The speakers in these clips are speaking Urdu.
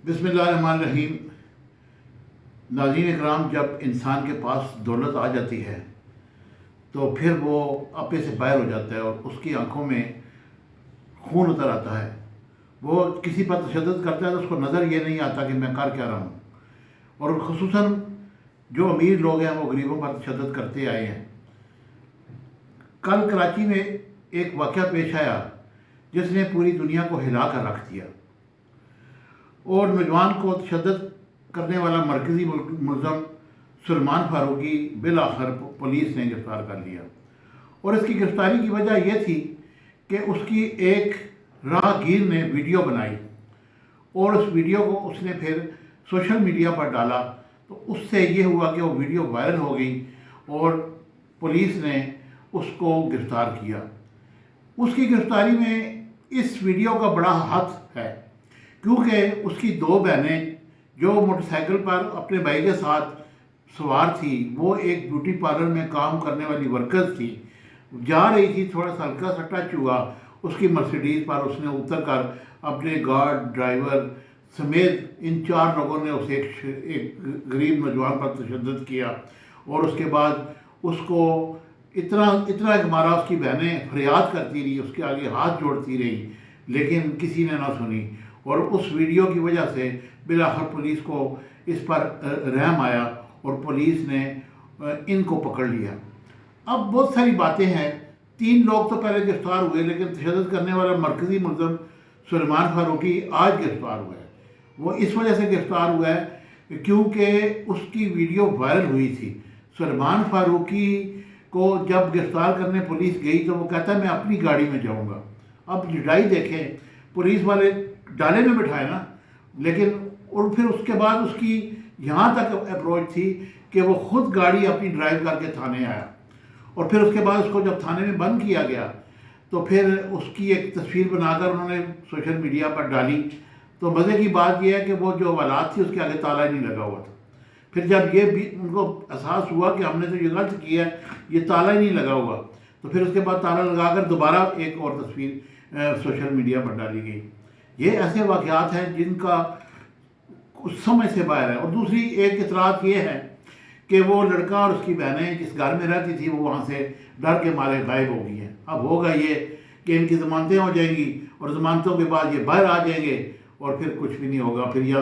بسم اللہ الرحمن الرحیم۔ ناظرین اکرام، جب انسان کے پاس دولت آ جاتی ہے تو پھر وہ اپنے سے باہر ہو جاتا ہے اور اس کی آنکھوں میں خون اتر آتا ہے۔ وہ کسی پر تشدد کرتا ہے تو اس کو نظر یہ نہیں آتا کہ میں کر کیا رہا ہوں، اور خصوصاً جو امیر لوگ ہیں وہ غریبوں پر تشدد کرتے آئے ہیں۔ کل کراچی میں ایک واقعہ پیش آیا جس نے پوری دنیا کو ہلا کر رکھ دیا، اور نوجوان کو تشدد کرنے والا مرکزی ملزم سلمان فاروقی بالآخر پولیس نے گرفتار کر لیا۔ اور اس کی گرفتاری کی وجہ یہ تھی کہ اس کی ایک راہگیر نے ویڈیو بنائی، اور اس ویڈیو کو اس نے پھر سوشل میڈیا پر ڈالا، تو اس سے یہ ہوا کہ وہ ویڈیو وائرل ہو گئی اور پولیس نے اس کو گرفتار کیا۔ اس کی گرفتاری میں اس ویڈیو کا بڑا ہاتھ ہے، کیونکہ اس کی دو بہنیں جو موٹر سائیکل پر اپنے بھائی کے ساتھ سوار تھی، وہ ایک بیوٹی پارلر میں کام کرنے والی ورکرز تھی، جا رہی تھی، تھوڑا سا ہلکا سا ٹچ ہوا اس کی مرسیڈیز پر، اس نے اتر کر اپنے گارڈ ڈرائیور سمیت ان 4 لوگوں نے اسے ایک غریب نوجوان پر تشدد کیا، اور اس کے بعد اس کو اتنا مارا۔ اس کی بہنیں فریاد کرتی رہی، اس کے آگے ہاتھ جوڑتی رہی، لیکن کسی نے نہ سنی، اور اس ویڈیو کی وجہ سے بالآخر پولیس کو اس پر رحم آیا اور پولیس نے ان کو پکڑ لیا۔ اب بہت ساری باتیں ہیں۔ 3 لوگ تو پہلے گرفتار ہوئے، لیکن تشدد کرنے والا مرکزی ملزم سلمان فاروقی آج گرفتار ہوا ہے۔ وہ اس وجہ سے گرفتار ہوا ہے کیونکہ اس کی ویڈیو وائرل ہوئی تھی۔ سلمان فاروقی کو جب گرفتار کرنے پولیس گئی تو وہ کہتا ہے میں اپنی گاڑی میں جاؤں گا۔ اب لڑائی دیکھیں، پولیس والے ڈالے میں بٹھائے نا، لیکن اور پھر اس کے بعد اس کی یہاں تک اپروچ تھی کہ وہ خود گاڑی اپنی ڈرائیو کر کے تھانے آیا، اور پھر اس کے بعد اس کو جب تھانے میں بند کیا گیا تو پھر اس کی ایک تصویر بنا کر انہوں نے سوشل میڈیا پر ڈالی۔ تو مزے کی بات یہ ہے کہ وہ جو حوالات تھی اس کے آگے تالا ہی نہیں لگا ہوا تھا۔ پھر جب یہ بھی ان کو احساس ہوا کہ ہم نے تو یہ غلط کیا ہے، یہ تالا ہی نہیں لگا ہوا، تو پھر اس کے بعد تالا لگا کر دوبارہ ایک اور تصویر سوشل میڈیا پر ڈالی گئی۔ یہ ایسے واقعات ہیں جن کا کچھ سمجھ سے باہر ہے۔ اور دوسری ایک اطلاعات یہ ہے کہ وہ لڑکا اور اس کی بہنیں جس گھر میں رہتی تھی وہ وہاں سے ڈر کے مارے غائب ہو گئی ہیں۔ اب ہوگا یہ کہ ان کی ضمانتیں ہو جائیں گی، اور ضمانتوں کے بعد یہ باہر آ جائیں گے، اور پھر کچھ بھی نہیں ہوگا۔ پھر یا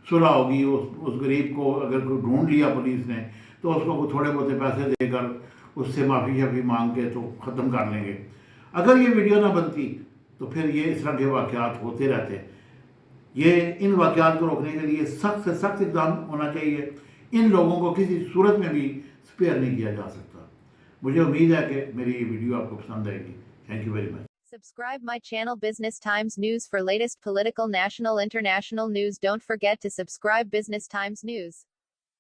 صلح ہوگی، اس غریب کو اگر کوئی ڈھونڈ لیا پولیس نے تو اس کو تھوڑے بہت پیسے دے کر اس سے معافی شافی مانگ کے تو ختم کر لیں گے۔ اگر یہ ویڈیو نہ بنتی تو پھر یہ اس طرح کے واقعات ہوتے رہتے۔ یہ ان واقعات کو روکنے کے لیے سخت سے سخت اقدام ہونا چاہیے۔ ان لوگوں کو کسی صورت میں بھی سپیئر نہیں کیا جا سکتا۔ مجھے امید ہے کہ میری یہ ویڈیو آپ کو پسند آئے گی۔ Thank you very much. Subscribe my channel Business Times News for latest political, national, international news. Don't forget to subscribe Business Times News.